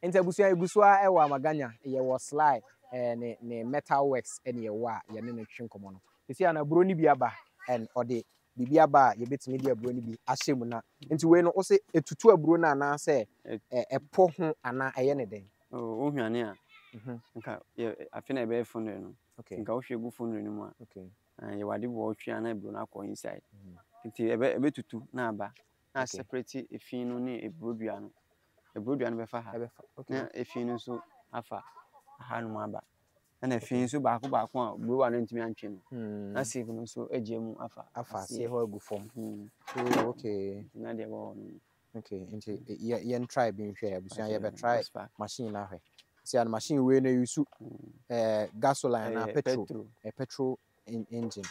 Enti abusua egusua e wa maganya ye wo slide ne metal works ene ye wa ye ne twe nkomo no. Esi ana bro ni bi aba and ode bibi aba ye betimi de abro ni bi ahyem na. Enti we no wo se etutu abro na na se epo ho ana eye ne den. Oh, ohwane a. Nka afina ebe funre no. Okay. Nka wo hwegu funre no mu a. Okay. Ye wade bo twe ana abro na akọ inside. Nti ebe tutu na aba. Na separate efin no ne ebrodua no. Ebrodua no be fa ha. Okay. Na efin no so afa ha no aba. Na efin so baako a bro wa no ntimi antwe no. Na save no so agemu afa se ho agu fom. Oh, okay. Na de bo no. Okay, into yen try being fair, but you better try machine now. See, an machine we no use gasoline and petrol engine.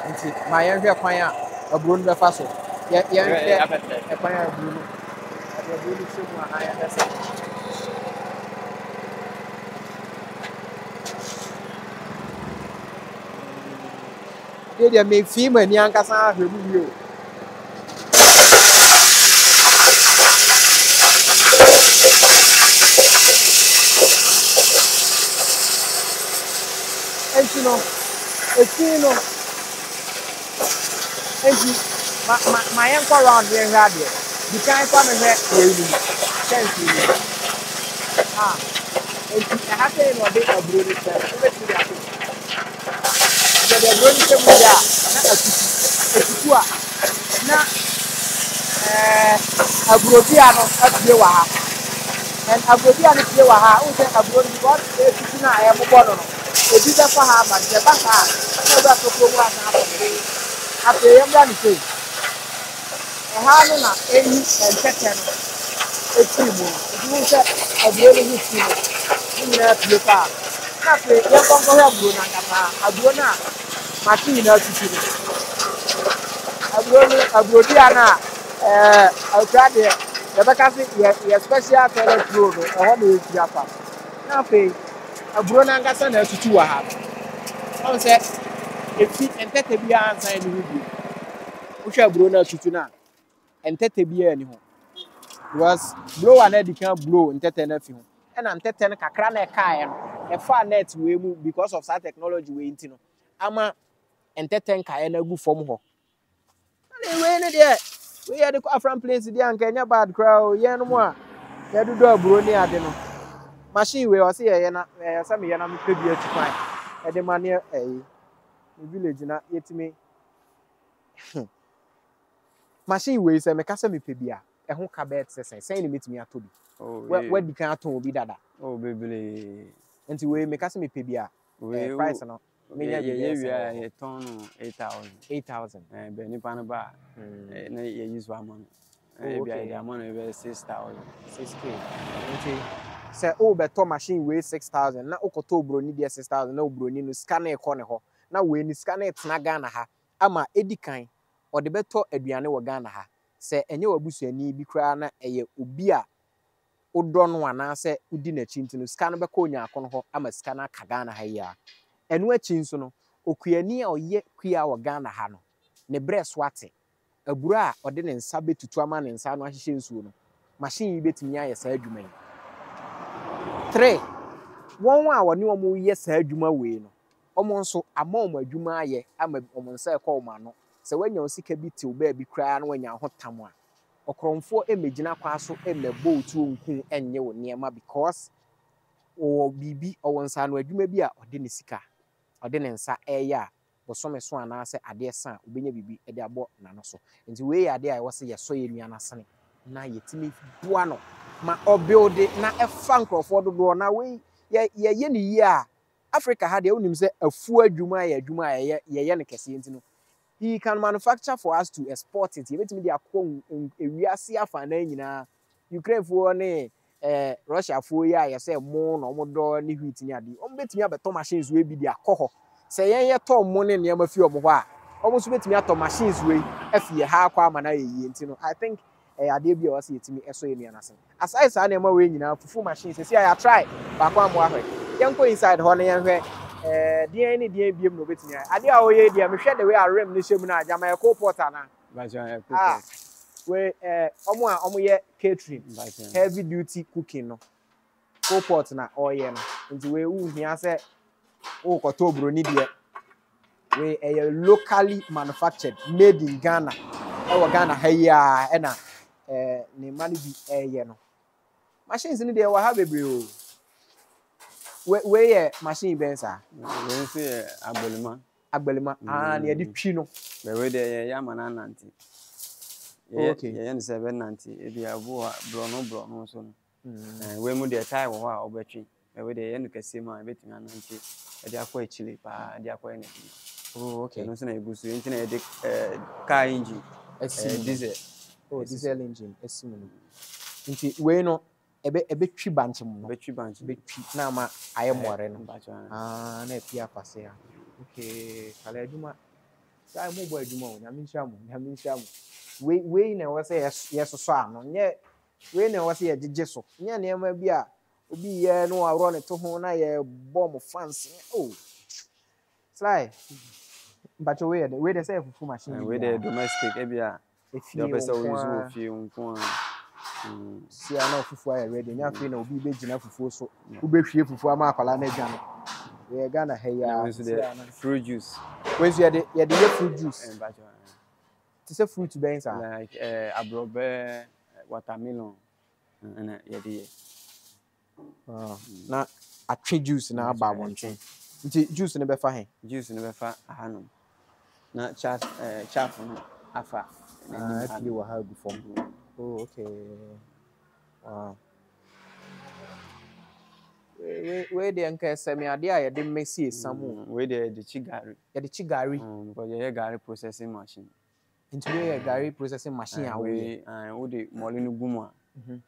Into my area choir a brun the faso. Yeah, a choir bruno. I really should I understand. They make female Yanka San review. And you know, my uncle around here had it. The kind of here, thank you. And I have to know a bit of British. The British not a Brodiano at Yewaha. And a Brodiano Yewaha, who said a Brody got I am a bottle. The bigger for her, but the back never to go after a young man. A Hanna, Amy, and Tetan. A team, you said a really good team. You have your car. Nothing, you're going to have Bruna, a Bruna, Martina to see. A Brodiana, I'll try it. The Bacassi, special toilet road, or how do you Japa? Nothing. A Bruna Gasson to 2 a half. I said, if he and Tete be answered with you, which are Bruna to now, and Tete be anyhow. Was blow and Eddie can't blow and Tete nephew. And I'm Tete Kakrana Kayan, a far net we move because of that technology we intino. Ama and Tete Kayan a good form ho. Anyway, we had a from place the Kenya bad crowd, yeah, no more. You do a brony, I don't know. Machine we was here, some Yanam could be to find. At the money, a village, not yet me. Machine ways and Macasami Pibia, a home cabet says, saying meet me at Toby. Oh, where the canton will be that. Oh, baby. And to we Macasami Pibia, price and all. Yeah, ton 8,000. 8,000. Benny Panaba, and you use one money. The money over 6,000. 6K. Say, oh, but Tom machine weighs 6,000. Now, Okotobro need 6,000. No, Bruni, no scanner corner. Now, when you scan it, Nagana ha, ama Edikine, or the better Ediane Wagana ha. Say, and you abuse any be crana a ubia. Udron one answer, Udina Chinton, scanner Baconia, Conho, ama scanner Kagana haya. And we chinsono, Okuani or ye queer or Ghana hano. Ne breast wate. A bra or didn't sabit to 2 man in San Washin soon. Machine bit me a surgery. 3. 1 hour new more yes, Juma way. Almost so a moment Juma ye, I'm a woman say call man. So when you're sick a bit to baby crying when you're hot tamwa. Or crom 4 imagina castle and the boat to and you near ma because or BB or one son where you may be a or didn't sika. Or didn't say ya. But some swan answer a dear son, Ubina Bibi, a dear bot nanoso. And the way I dare I was a so in Yana Sunny. Now you tell me, Buano, my or build it, not a funk of what the door now way. Yeah. Africa had the only say a full Juma, Yanikasian. He can manufacture for us to export it. You bet me they are calling we are see for an Ukraine for Russia for ya, say more no more door ni wheat near the bet me about machines will be their coho. Say, yeah, Tom money near my few of what almost bet me out machines way if you have I think I did be or see it to me as as I say, I'm way now for full machines. See, I try back one more. Young go inside honey and deɛ ne deɛ biem no betumi ade a oyɛ deɛ mehwɛ de we arem ne hyem na agya my co-porter na we omo yɛ catering heavy duty cooking no co-pot na oyɛ no nti we wu hia sɛ o kɔtɔ broni deɛ we locally manufactured made in Ghana Ghana ha yi a ɛna ne ma no bi ɛyɛ no machines ni deɛ wɔ ha bebree o we yɛ machine bɛn saa we nso yɛ agbalima na yɛde twi no bɛ we deɛ yɛ ama na nanti yɛ ne sɛ bɛ nanti ebi abo a brɔno so no we mu deɛ tai wɔ hɔ a ɔbɛtwi bɛ we deɛ yɛ no kɛse ma ebetumi ananti ɛde akɔ akyile paa ɛde akɔ ɛna okay no so na egusu nti na yɛde car engine diesel diesel engine esimu no nti we no ebetwi banche mu no betwi na ma ayɛ mmɔre no na epia kwase ha okay kala adwuma sai mo bɔ adwuma o nyame nhyia mo we na wɔ sɛ yɛsoso ano nyɛ we na wɔ sɛ yɛgyegye so nyɛ nneɛma bi a obi yɛ no awro ne to ho na yɛ bɔ mo fans sai but we dey say fufu machine we dey domestic e bia the person who use wo fie nko si ana fufu aye ready nya fie na obi be gina fufu so wo be hwie fufu ama akwala na gya no we Ghana ha ya fruit juice we so ye fruit juice ti say fruit ben sa like abrobe watermelon and ye na atwe juice na aba wonten nti juice ne be fa he ahanom na chaff no afa na afi wa ha gu form okay wow we dey nka semi ade a ye de mesi esamu we dey de chigari because ye gari processing machine nti we ye gari processing machine a we dey mole no gumu a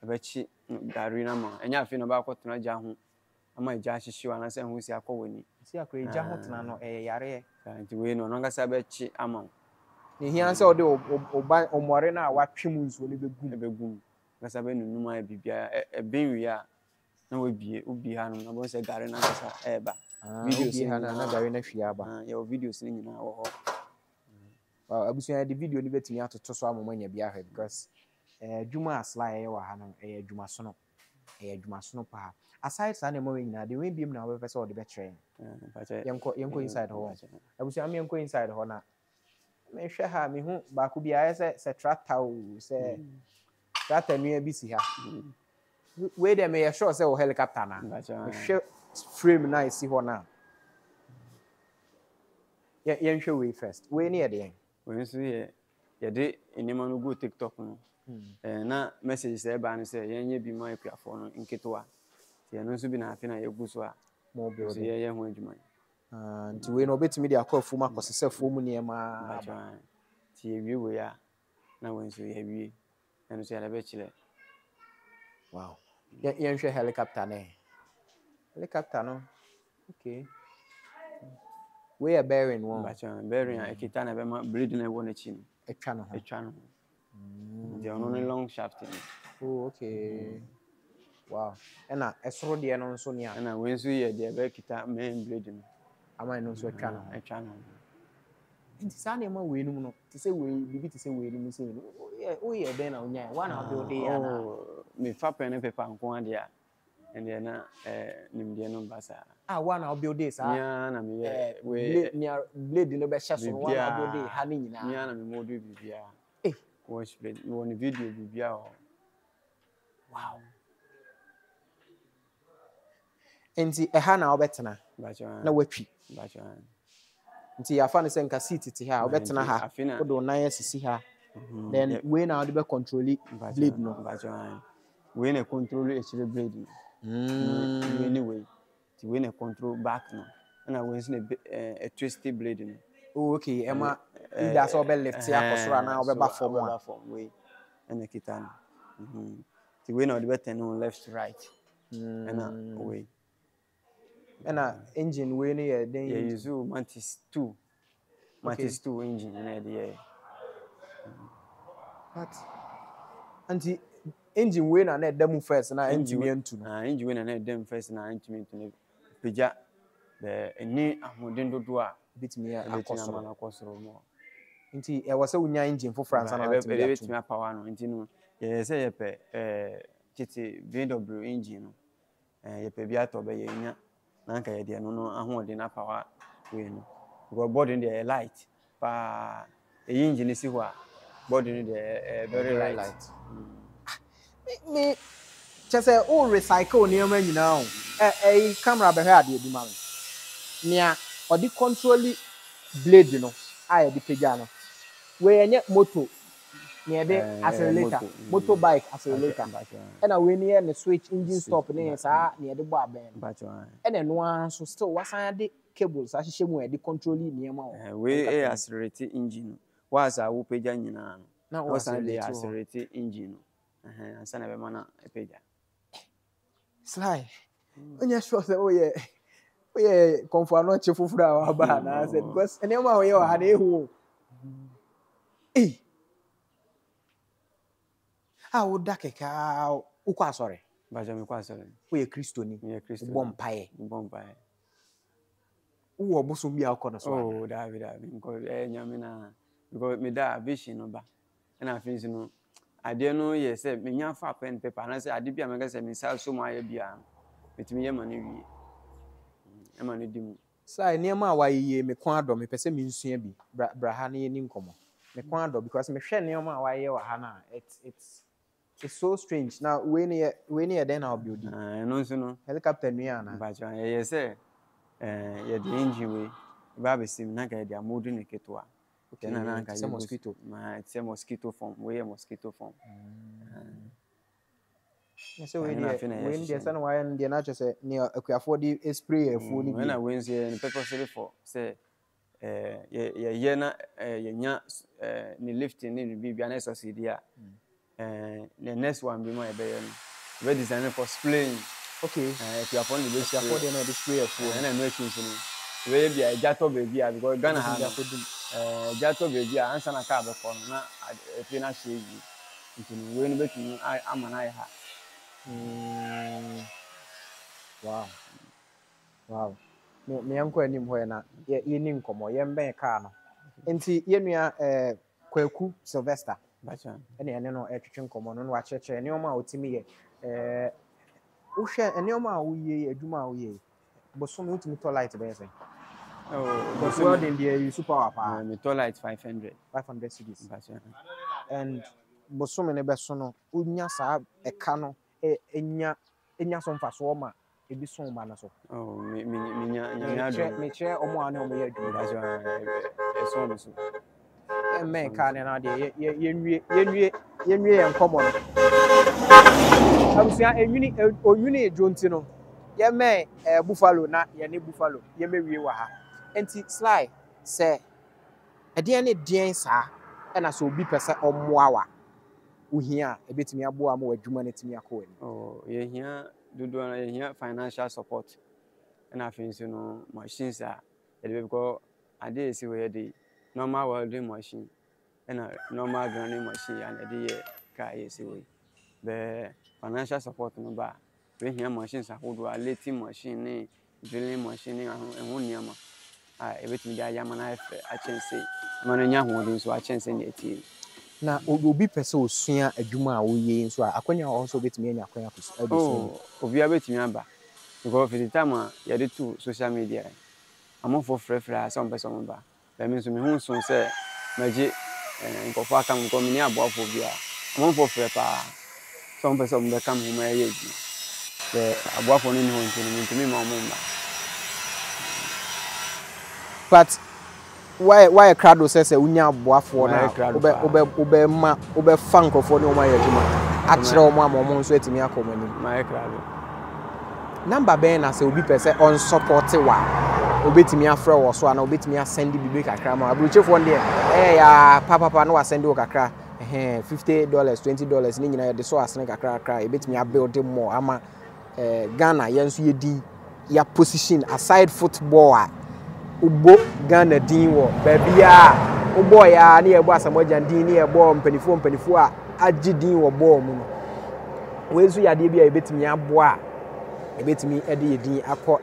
e be chi gari na ma enya afi no ba kwotena ja ho ama eja hyehyewa na se ho si akọwani si akọ eja ho tena no yare nti we no ngasa be chi ama ne hia se ode omore na watwem nsuo ne begum ngasa be nunum a bibia benwi a na obi ha no na bo se gari na ngasa eba videos na gari na hwia aba ya videos ni nyina wo ho abusuan de video ni betumi atoto so amomanya bia ha because dwuma asla ye wa ha no dwuma sono pa aside sa na mo nyina de we biem na we pese o de be kire yenko inside ho abusuan me yenko inside ho na me hwe ha me hu ba ku bia se tractor o se tractor nua bi si ha we dem ye sure se o helicopter na me hwe frame na isi ho na yen hwe we first we ne ye de we nso ye de enema no go TikTok no na message say ba no say yenye bi ma ekuafo no nketewa tie no nso bi na afi na yegu so a mo bi o de ye ho adwuma nti we no betimi de akwafu ma kosesefo mu ne ma tie wie we ya na we nso ye wie eno so ya be chile wow yen hwe helicopter no okay we a bearing one bearing a ekita na be ma blade na won achi no etwa no the only long shaft oh okay wow ena esoro de no nso ne a ena we nso ye de be kita main blade no ama no nso etwa no nti sa na ma we num no ti se we bibi ti se we num se no o ye den na onya wa na build ya na me fa pen paper nko ade a ende na nim de no basa wa na build this nya na me we blade no be hye so wa na build ha ni nyina nya na me model bibia watch blade no video bibia wow enti ha na obetena na watwi nti afa ne senka seat ti ha obetena ha odo nan asisi ha then we na be control blade no we na control actually blade anyway ti we na control back no na we na a twisty blade no okay ema ida so be lift ya kosoro na obeba form we na kita no ti we na be turn on left right na we engine we ne ye den you use Mantis 2 engine na dey what anti engine we na dem first na engine entu no engine we na dem first na engine entu no peja any amoden dodo a bitimi akosoro mo nti e wo se unya engine for France na bitimi power no nti no ye se ye pe titi VW engine no ye pe bi ato be ye nya na nka ye de no ahoden na power we no because body dey light pa engine si ho a body dey very light. Me just say all recycle near man nyina o camera be hwe ade bi ma me nia odi control blade no a ye di pega no we enye moto nia de accelerator motorbike accelerator na we near the switch engine stop ne sa nia de bo aben na no an so still wasan de cables a hye mu e di control nia ma o we accelerate engine was a wo pega nyina na wasan de accelerate engine ansa na be mana pega Sly onya sure say oye comfort no che fufura wa ba na say because ene ma oye wa ha na ehu wo da keka ukwa asore baja me kwa asore oye kristoni bompae wo obuso bi akọ so oh david because nyame na because me da vision no ba na afin no ade no ye say me nya fa pen paper na say ade bia me ga say me sa so ma ya bia metimi ye ma ne wie e ma ne dim sai ne ma wa ye me kwa do me pese me nsua bi bra ha na ye ni nkomo me kwa do because me hwe ne ma wa ye wa ha na it's so strange now we ne then I'll build no so no helicopter nua na ba cha ye say ye the engine we ba be sim na ga dia modu ne ketwa okay na nka ye mosquito ma it's a mosquito form we a mosquito form so we dey san why and dey na just say ne akuafo dey spray afu ni bi na we say the purpose for say ye na ye nya ni lifting ni bi bia na succeed a the next one be my be we design for spraying okay akuafo ni be akuafo dey na dey spray afu na no change ni we bia jato be bia because Ghana ha jato be bia ansa na ka be ko na e na shege nti we no betumi amana ya ha wow me yanko anim ho na ye ni nkomo ye mben ka no enti ye nua kwaku Sylvester bacha ene no etwetwe nkomo no wa cheche ne o ma otimi ye wo hwe ene o ma wo ye adwuma wo ye bosom otimi to light be say because well in the super power me to light 500 cedis bacha and bosom ne be so no onya sa eka no enya so mfaso ma ebi so ma na so me nya me che omo ane omo ye adwuma bacha so no so men ka ne na de yenwie en komo no abusia onwini ejonti no ye men buffalo na ye ne buffalo ye mewie wa ha enti Sly se ede ne den sa na so obi pese omoa wa uhia ebetimi aboa ma wadwuma na timi akọ ani ye hia dodo na ye hia financial support na afin so no machines a ye because ade esi we dey normal welding machine and normal grinding machine and ade ye ka esi we the financial support no ba we hia machines a hodo a lathing machine ni drilling machine ni ehun niama ebetimi ja ya mana efe a chense mana nya ho so a chense ni etie na obi pese osua adwuma a wo ye nso a akwanya ho so betimi anya akwanya ko obi abetimi aba because for the time ya dey to social media amofo frefra some person ba that means me hu so say maji nkofo aka m ko me ni aboafo bia amofo frepa some person be kam hu ma ye ji the aboafo ni ho ntimi ma omumba but why crowd says unya aboafo na obe fa nkofo ni o ma ye juma a kire o ma mo nso etimi akomani my crowd number ben na say obi pese on support wa obetimi afra wo so ana obetimi asend bibi kakra ma abrochefo nde ya papa na wa send wo kakra $50 $20 ni nyina ye de so asene kakra ebetimi build more ama Ghana yenso yedi ya position aside football ubo Ghana din wo babia ubo ya na ye bo asamoja din ni ye bo mpanifo a agidin wo bo mu no wezu ya de bia ebetimi aboa ebetimi ede yedin akọ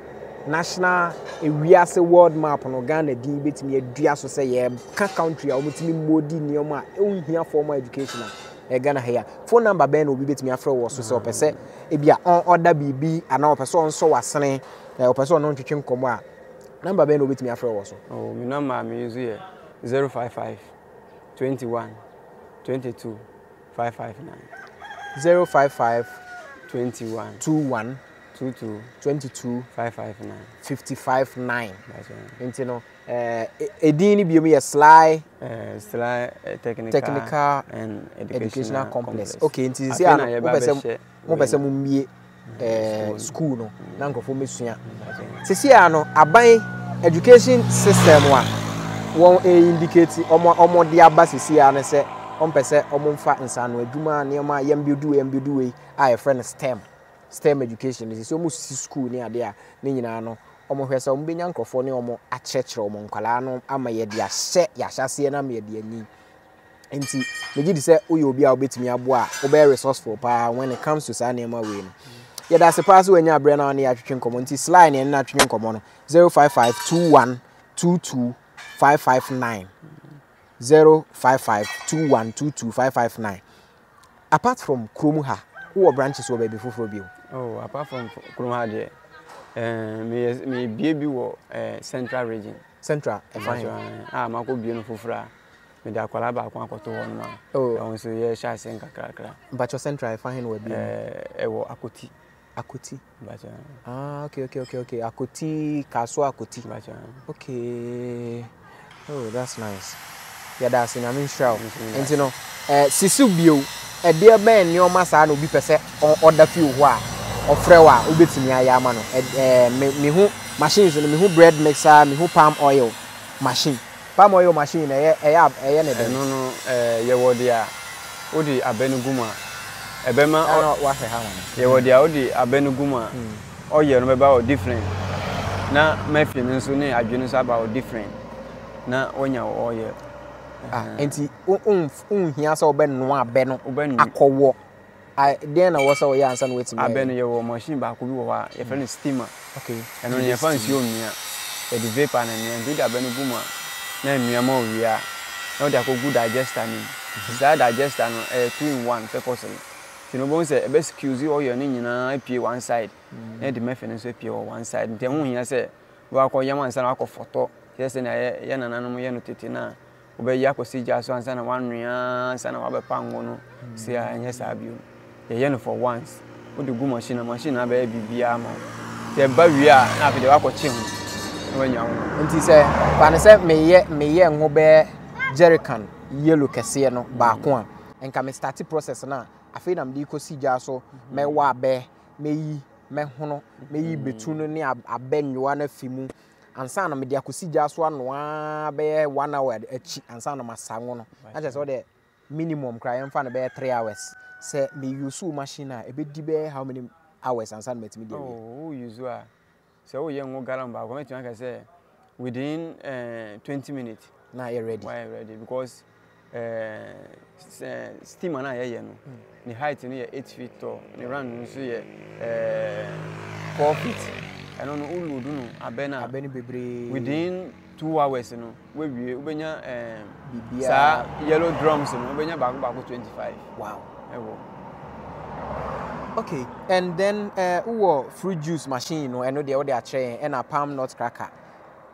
national ewiase world map no Ghana din betimi adua so say ye ka country a omutimi modi nioma ehia formal education e Ghana here phone number ben obi betimi afre wo so say opese e bia on order bibi ana opese on so wasene opese on ntwetwe nkomo a number ben obi betimi afre wo so oh my number me use here 055 21 22 559 055 21 22 559 559 enti no edin ni biom ye Sly technical and educational complex okay enti se ano mo pese mo mie school no na nkofo mesua sisi ano aban education system wa won indicate omo de aba sisi ano se on pese omo mfa nsano adwuma ne ma yambudu we a friend STEM education is so school ni ade a ne nyina no omo hwese omo benya nkrofo ne omo akyekere omo nkwala no ama ye de ahye yahase na ma ye de ani enti meji di se oye obi a obetimi abo a obe resourceful pa when it comes to sa na ma we no ye da se pass we nya abre na ne ya twetwe nkomo enti slide ne na twetwe nkomo no 05521225559 05521225559 apart from Kromuha who branches were baby for bio. Oh, apart from Kromuha me baby wo central region. Central, fine. Mako bieno fufura. Me da kwala ba kwa akoto ho no. Oh, so ye sha sen kakra. But your central fine we bi. Ewo Akoti. Akoti. Bacha. Okay. Akoti, Kaso Akoti. Bacha. Okay. Oh, that's nice. Yeah, that's in sure. And you know, Sisu bio e dear ben nyoma sa na obi pese order few ho a ofrewa obetimi ayama no me hu machines no me hu bread mixer me hu palm oil machine na ye ne de no ye wodi a odi abenuguma ebema wa he ha ye wodi a odi abenuguma oye no beba o different na mafin nso ne adwene so about different na onya oye enti hia so obe no abe no akowo den na wo so ya ansa no wetimi abe no ye wo machine ba ko bi wo ha ye friend steamer okay eno ye fancy onua e di vapor na me ndi abe no guma na nua ma owia na odi akogu digester ni that digester no 2 in 1 purposely tino bon se e be excuse oyo ni nyina apie one side na di mafin nso apie one side nti hu hia se wo akoyam ansa na akofoto se na ye nananom ye no tete na obe ya kwesi jaso ansa na wanua ansa na wabe pango no se anya sabio ye no for once wo de gu machine na be bibia ma te ba wi a na afide wakoche hu wanya hu nti se pa ne se meye ngo be jerrycan yellow kese no ba ko a enka me start process na afi na mde kosi jaso me wa be meyi me hono meyi betunu ne abenwa na fimu ansa na me de akosi jaso anoa be 1 hour achi ansa na masango no aje so de minimum cry emfa na be 3 hours say me use machine a e be di be how many hours ansa na metimi de oh use a say o ye ngo garan ba ko metimi ka say within 20 minutes na you ready why ready because steamer na ye no ni height ni 8 feet tall ni round nso ye 4 feet I don't know ulu do no abena bebre within 2 hours no we ubenya sa yellow drums no ubenya back 25 wow ewo okay and then fruit juice machine no eno de a chain and a palm nut cracker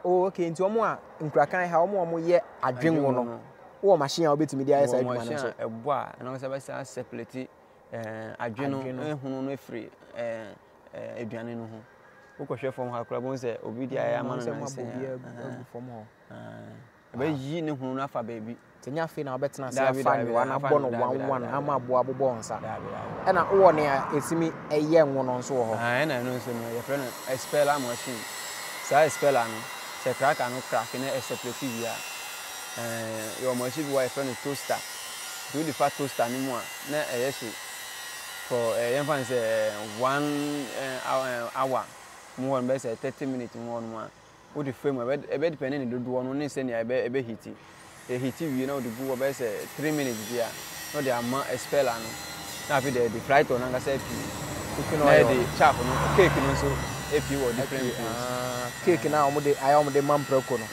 oh okay nti omo a nkrakan ha omo ye adwenwo no wo machine a obetimi de ayesa adwuma no so ebo a na se be say separate adweno ehunu no efri eduane no ho ukwohwe form ha kura bon se obi di aya man na se form ho ba yi ne hunu afa baby tenya fe na obetena se afa ni wana bo no 11 ama abo abobo nsa e na wo ne a esimi eye nwo no nso ho na no se no ye friend expeller machine sa expeller no se cracker no crack na separate via your machine wa friend toaster do the fat toaster ni mo na eyeshi for yen fan say 1 hour more than 30 minutes more no o the frame e be depend on the do no ne say ne e be hiti e hiti wi na o the go be say 3 minutes dia no the ama expeller no na fi the flight on nga say pi na the chap no cake no so if you were different cake now I am the man proko no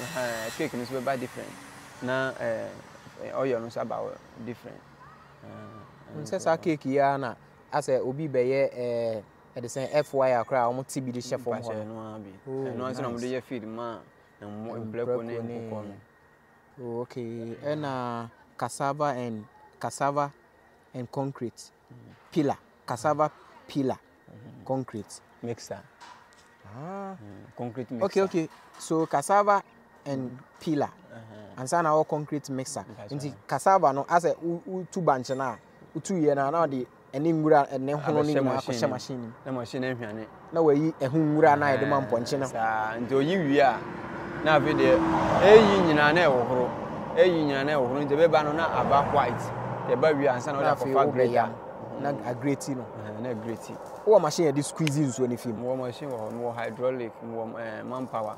cake is very different na oil no about different says our cake ya na as a obi beye at the same FY akra omo TB the chef for no abi no answer no dey feed ma and preko ne okay and cassava and concrete pillar cassava pillar concrete mixer concrete mixer okay so cassava and pillar and sana all concrete mixer nti cassava no as a two bunch na two ye na the eni nwura ene hono ni na akoshe machine na machine ehwane na wayi ehu nwura na yede man ponche na sa nti oyi wi a na afi de eyi nyina na ewohoro nti be ba no na aba white de ba wi ansa na o da for grater na agreti no na agreti wo machine dey squeeze nso ni film wo machine wo hydraulic wo manpower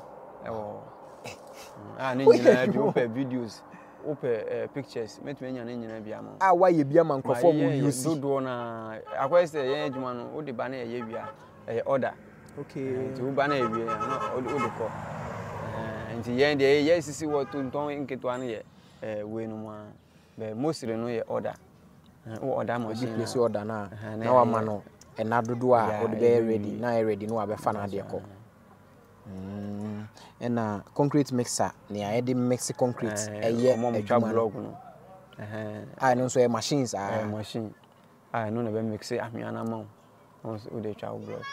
ni nyina bi open videos open pictures metime nya na nyina bia ma wa ye bia man crofo mu use dodo na akwese ye adwuma no wo de ba na ye bia order okay nti wo ba na ye bia na wo de ko nti ye de ye sisi wo tonton nketo na ye we no ma be mostly no ye order wo order machine place order na wa ma no na dodo a wo de be ready na ready no wa be fa na de ko and concrete mixer ne I dey mix concrete adwuma block no no so machines machine no na be mix ahwiana ma o dey twa block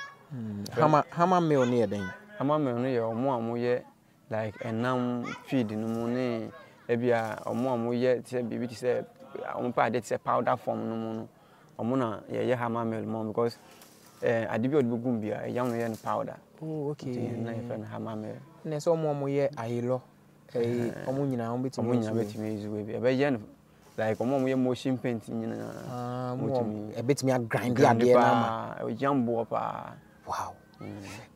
hammer mill ne den hammer mill no ye omo amoye like enam feed no mu ne ebia omo amoye te bibi te say omo pa dey te powder form no mu no omo na ye hammer mill mo because adibi odbugum bia yam no ye no powder okay na ye fa na hammer mill ne so omo ye ayelo omo nyina omo betimi use we be ye no like omo ye motion paint nyina mo betimi a grind ade na ma jambo pa wow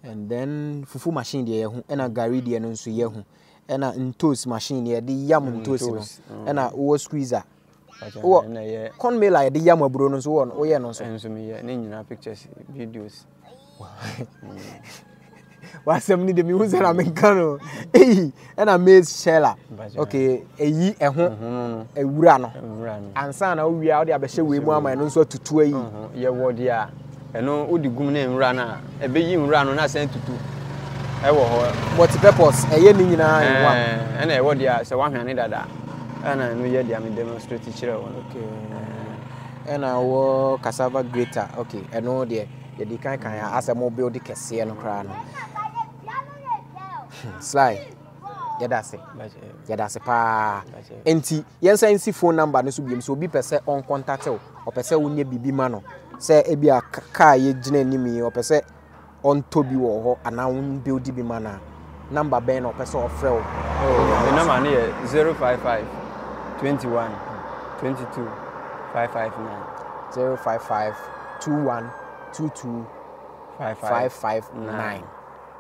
and then fufu machine dey hu na gari dey no nso ye hu na ntos machine dey yam ntos no na wo squeezer wo corn mill dey yam aburo no nso wo ye no nso me ye ne nyina pictures videos wasem ni de mi hu zera menkano na maize sheller okay eyi eho ewura no ansa na wo wia wo de abehye we mu aman no nso atutu ayi ye wo de a eno odi gum na nwura na ebeyi nwura no na san tutu ewo ho multi purpose eye ni nyina enwa ena ewo de a se wa hwane dada ana no ye de am demonstrate kire won okay ena wo cassava grater okay eno de ye di kan asemo build kese no kra no Sly yada se pa enti yensa nsi phone number no so biem so obi pese on contact o pese wonye bibi ma no se ebia car ye gina animi o pese on tobi wo ho ana won build bi ma na number ben o pese o frɛ o the number no ye 055 21 22 559 055 21 22 559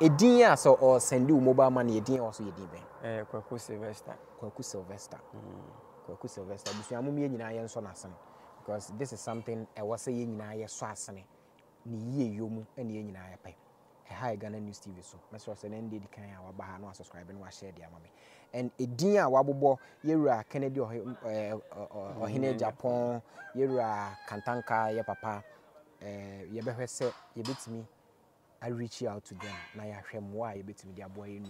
edin ya so or send you mobile money edin also edin ben Kwaku Sylvester bisu amum ye nyina ye nso na asene because this is something I was say ye nyina ye so asene ni ye yomu ene ye nyina ye pai hi Ghana News TV so meso say na ndi kan ya wa ba ha no subscribe no wa share dia mama and edin a wabobo yewura Kennedy ohine Japan yewura Kantanka ye papa ye behwese ye betimi I reach out to them na ya hwemwa ye betimi dia boy enu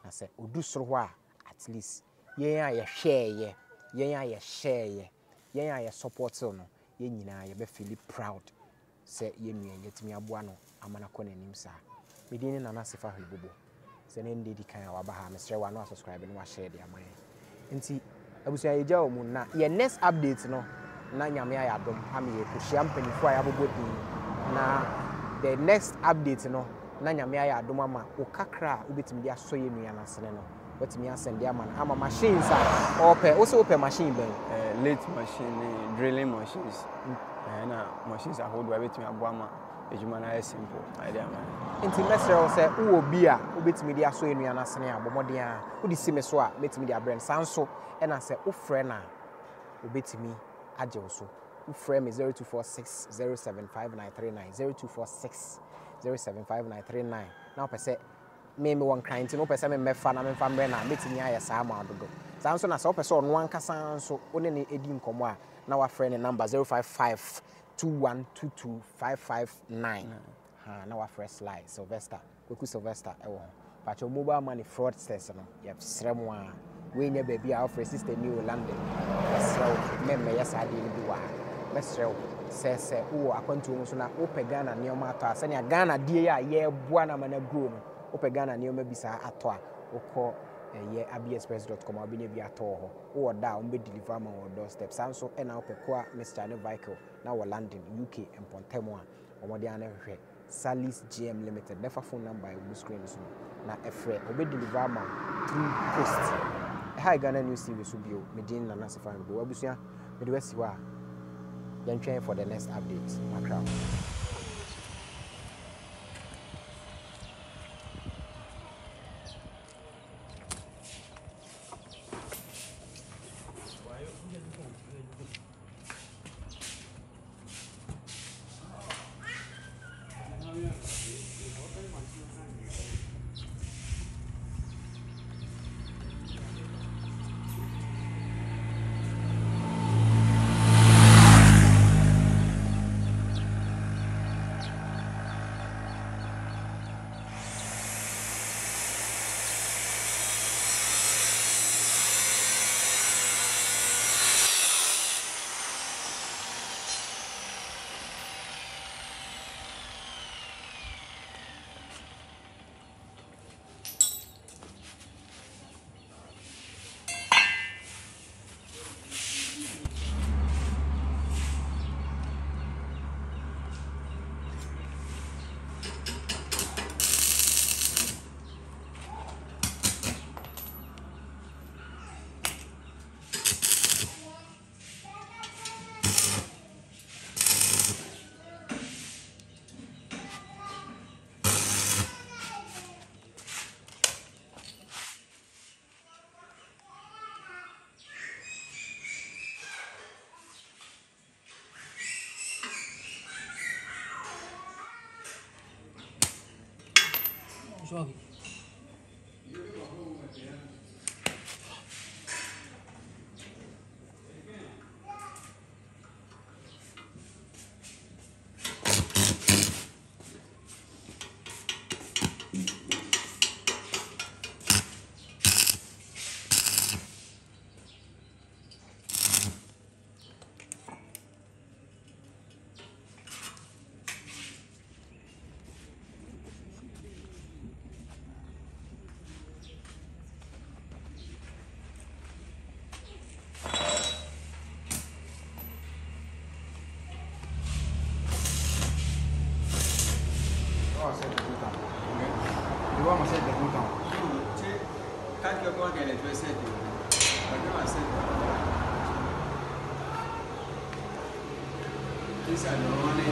na say odu soro ho a at least yen a ye share yen a ye support no yen nyina ye be feel proud say yen yen yetimi aboa no amana ko nanim sa medin na na sefa hwebobo say na ndi di kan wa ba ha mesre wa no subscribe no wa share dia man enti abusu ya eja o mu na ye next update no na nyame ya dom ame ye kuhia mpanifo ya bobo din na the next update no na nyame ya dom ama o kakra obetimi dia so ye nua na sene no wetimi asend dia man ama machines a ope machine ben late machine drilling machines na machines a hold wetimi abo ama ejuma na simple idea man enti mesre o say wo obi a obetimi dia so ye nua na sene abomode a odi sime so a betimi dia brand sanso e na say wo frɛ na obetimi agye wo so wo frɛ me 0246 075939 0246 0753939 na opese me one client no opese me mefa na me fa mbre na metimi aye saa ma dodo saa nso na so opese ono ankasa nso one ne edi nkomo a na wa frɛ ne number 0552122559 na wa frɛ Sly Sylvester Kweku Sylvester ewo pacho mobile money fraudsters no yep srem a we nya ba bia offer system ni London srew memme yesa de bi wa mesrew se wo akwantu mu so na ope Ghana neoma ato ase ne Ghana die ya ye boa na mana grow no ope Ghana neoma bi sa ato a okọ ye abiexpress.com abenya bi ato ho wo da on be deliver ma wo doorstep sanso e na ope kwa Mr. Ne vehicle na wo London UK empontemo a omode ana hwehwe Salis GM Limited never phone number I will screen so na efre obe deliver ma through post hi Ghana News TV so bio medin na nasifa mbo abusua me de wasi wa yan twen for the next update makra Suave. Vamos a hacer de puta. Quand tu vois qu'elle est très sèche, this is the one in the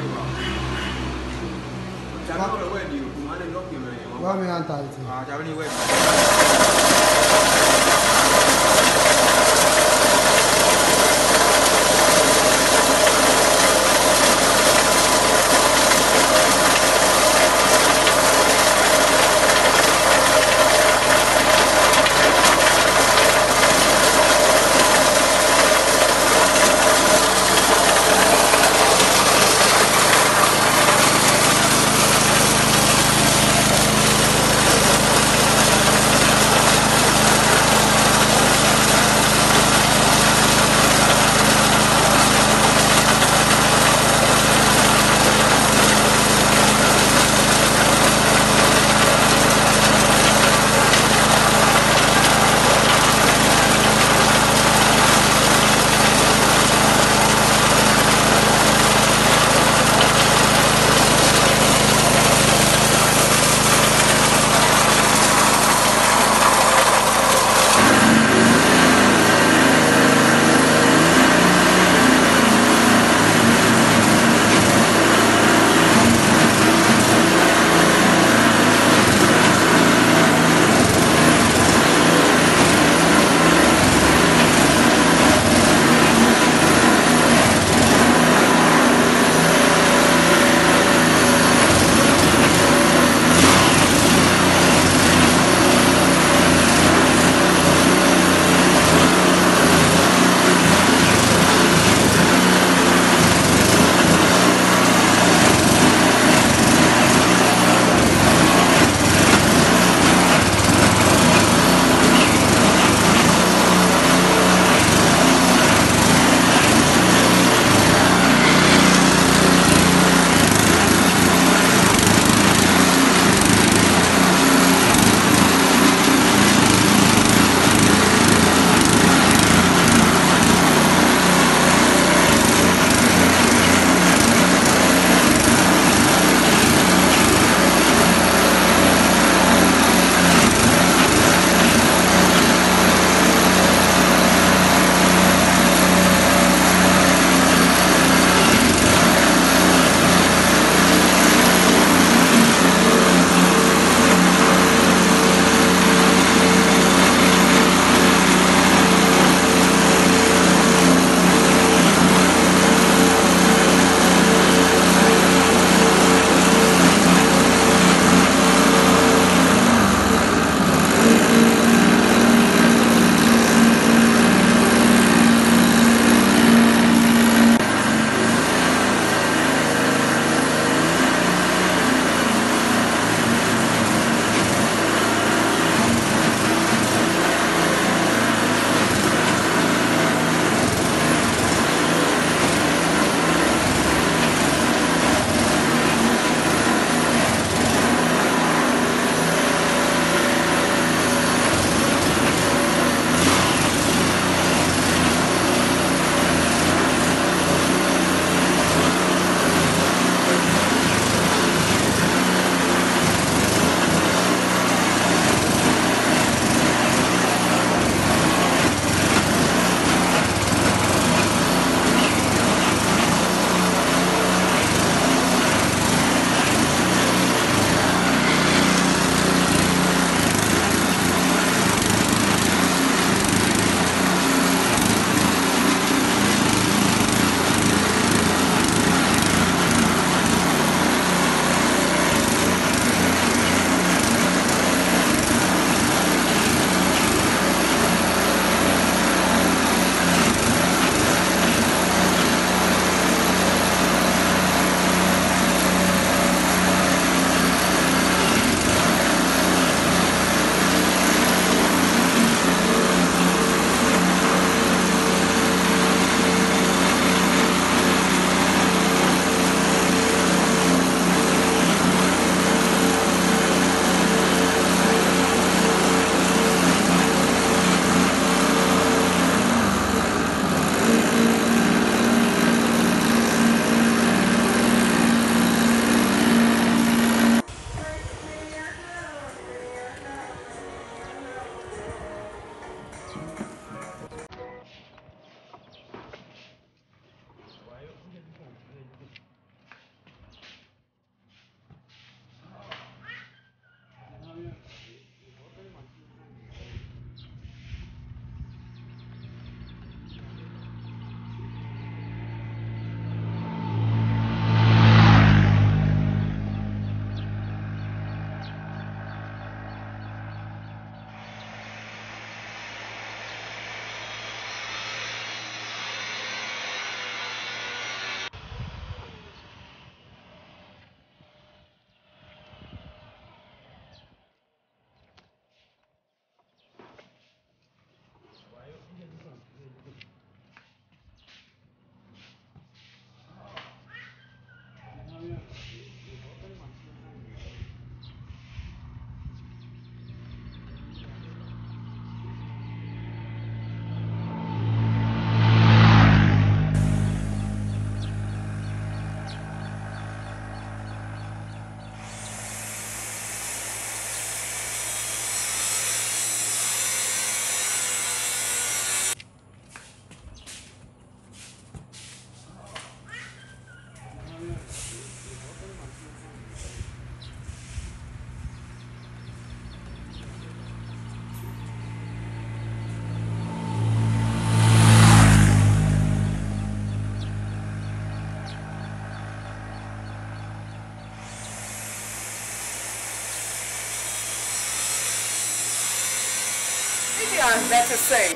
say,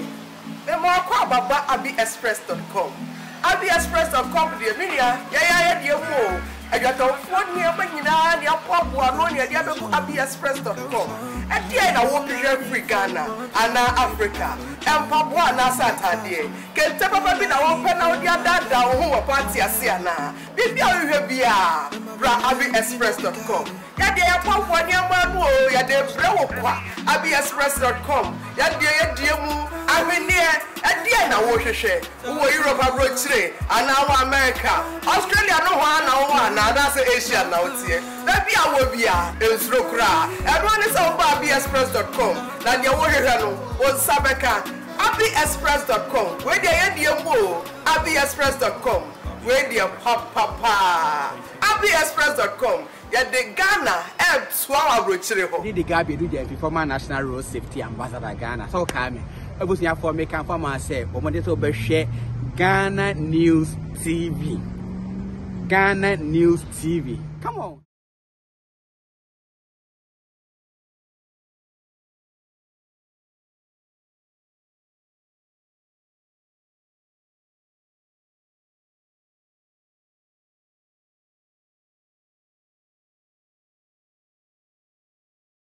the more baba abiexpress.com. abiexpress.com, dear Minia, yeah, dear Mo. I got a phone near Manina, the abiexpress.com. And then I want to hear free Ghana, and Africa, and Papua Saturday. Can tell Papa be our pen out the other who are party as Siana. Maybe I will be abiexpress.com. Yadia Papua Yamano, Yadia Brewa, abiexpress.com. Yadia Mu, I mean, and then I wash a share. Who are Europe abroad today, and now America, Australia, no one, now that's Asia now. Maybe I will be in Srokra. Everyone is on abiexpress.com. Now you want Sabeka, abiexpress.com. Where they end your mo, abiexpress.com. Where they papa, abiexpress.com. Yet the Ghana and Swallow Rochero. Did the Gabi do the former National Road Safety Ambassador Ghana? So come. I was here for making for myself. But when they share Ghana News TV. Ghana News TV. Come on.